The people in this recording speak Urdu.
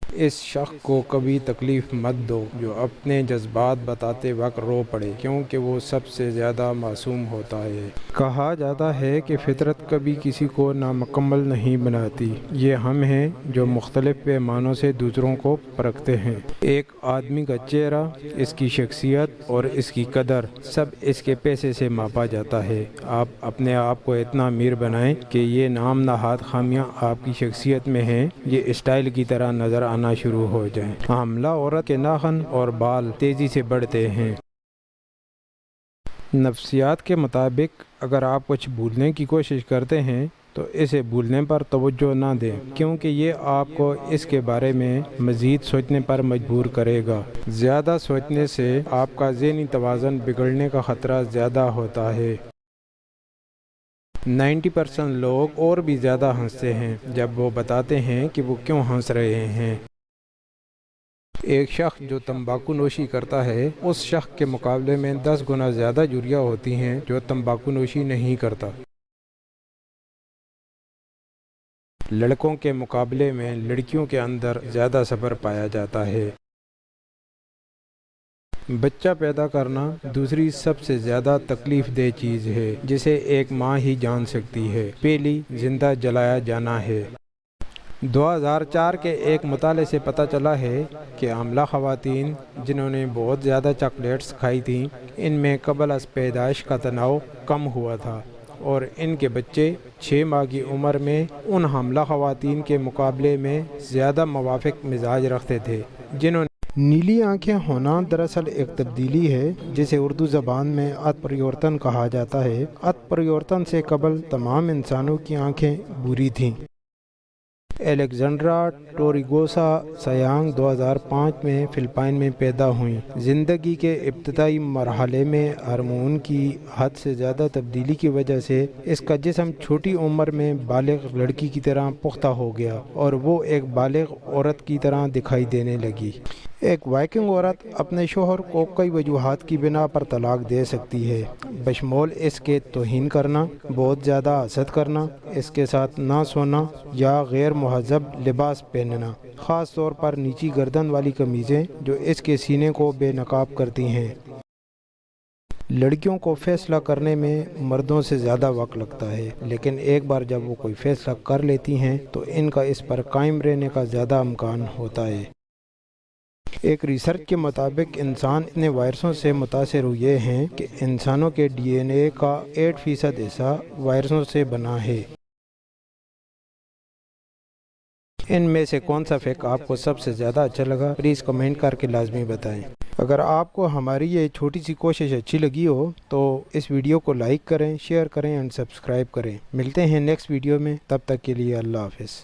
اس شخص کو کبھی تکلیف مت دو جو اپنے جذبات بتاتے وقت رو پڑے، کیونکہ وہ سب سے زیادہ معصوم ہوتا ہے۔ کہا جاتا ہے کہ فطرت کبھی کسی کو نامکمل نہیں بناتی، یہ ہم ہیں جو مختلف پیمانوں سے دوسروں کو پرکھتے ہیں۔ ایک آدمی کا چہرہ، اس کی شخصیت اور اس کی قدر سب اس کے پیسے سے ماپا جاتا ہے۔ آپ اپنے آپ کو اتنا امیر بنائیں کہ یہ نام نہاد خامیاں آپ کی شخصیت میں ہیں، یہ اسٹائل کی طرح نظر آنا شروع ہو جائیں۔ حاملہ عورت کے ناخن اور بال تیزی سے بڑھتے ہیں۔ نفسیات کے مطابق اگر آپ کچھ بھولنے کی کوشش کرتے ہیں تو اسے بھولنے پر توجہ نہ دیں، کیونکہ یہ آپ کو اس کے بارے میں مزید سوچنے پر مجبور کرے گا۔ زیادہ سوچنے سے آپ کا ذہنی توازن بگڑنے کا خطرہ زیادہ ہوتا ہے۔ 90% لوگ اور بھی زیادہ ہنستے ہیں جب وہ بتاتے ہیں کہ وہ کیوں ہنس رہے ہیں۔ ایک شخص جو تمباکو نوشی کرتا ہے اس شخص کے مقابلے میں 10 گنا زیادہ جھریاں ہوتی ہیں جو تمباکو نوشی نہیں کرتا۔ لڑکوں کے مقابلے میں لڑکیوں کے اندر زیادہ صبر پایا جاتا ہے۔ بچہ پیدا کرنا دوسری سب سے زیادہ تکلیف دہ چیز ہے جسے ایک ماں ہی جان سکتی ہے۔ پہلی زندہ جلایا جانا ہے۔ 2004 کے ایک مطالعے سے پتہ چلا ہے کہ حاملہ خواتین جنہوں نے بہت زیادہ چاکلیٹس کھائی تھیں، ان میں قبل از پیدائش کا تناؤ کم ہوا تھا، اور ان کے بچے 6 ماہ کی عمر میں ان حاملہ خواتین کے مقابلے میں زیادہ موافق مزاج رکھتے تھے جنہوں نے نیلی آنکھیں ہونا دراصل ایک تبدیلی ہے جسے اردو زبان میں اتپریورتن کہا جاتا ہے۔ اتپریورتن سے قبل تمام انسانوں کی آنکھیں بھوری تھیں۔ الیگزینڈرا ٹوریگوسا سیانگ 2005 میں فلپائن میں پیدا ہوئیں۔ زندگی کے ابتدائی مرحلے میں ہارمون کی حد سے زیادہ تبدیلی کی وجہ سے اس کا جسم چھوٹی عمر میں بالغ لڑکی کی طرح پختہ ہو گیا اور وہ ایک بالغ عورت کی طرح دکھائی دینے لگی۔ ایک وائکنگ عورت اپنے شوہر کو کئی وجوہات کی بنا پر طلاق دے سکتی ہے، بشمول اس کے توہین کرنا، بہت زیادہ حسد کرنا، اس کے ساتھ نہ سونا یا غیر مہذب لباس پہننا، خاص طور پر نیچی گردن والی قمیضیں جو اس کے سینے کو بے نقاب کرتی ہیں۔ لڑکیوں کو فیصلہ کرنے میں مردوں سے زیادہ وقت لگتا ہے، لیکن ایک بار جب وہ کوئی فیصلہ کر لیتی ہیں تو ان کا اس پر قائم رہنے کا زیادہ امکان ہوتا ہے۔ ایک ریسرچ کے مطابق انسان اتنے وائرسوں سے متاثر ہوئے ہیں کہ انسانوں کے ڈی این اے کا 8% حصہ وائرسوں سے بنا ہے۔ ان میں سے کون سا فیکٹ آپ کو سب سے زیادہ اچھا لگا؟ پلیز کمنٹ کر کے لازمی بتائیں۔ اگر آپ کو ہماری یہ چھوٹی سی کوشش اچھی لگی ہو تو اس ویڈیو کو لائک کریں، شیئر کریں اور سبسکرائب کریں۔ ملتے ہیں نیکسٹ ویڈیو میں، تب تک کے لیے اللہ حافظ۔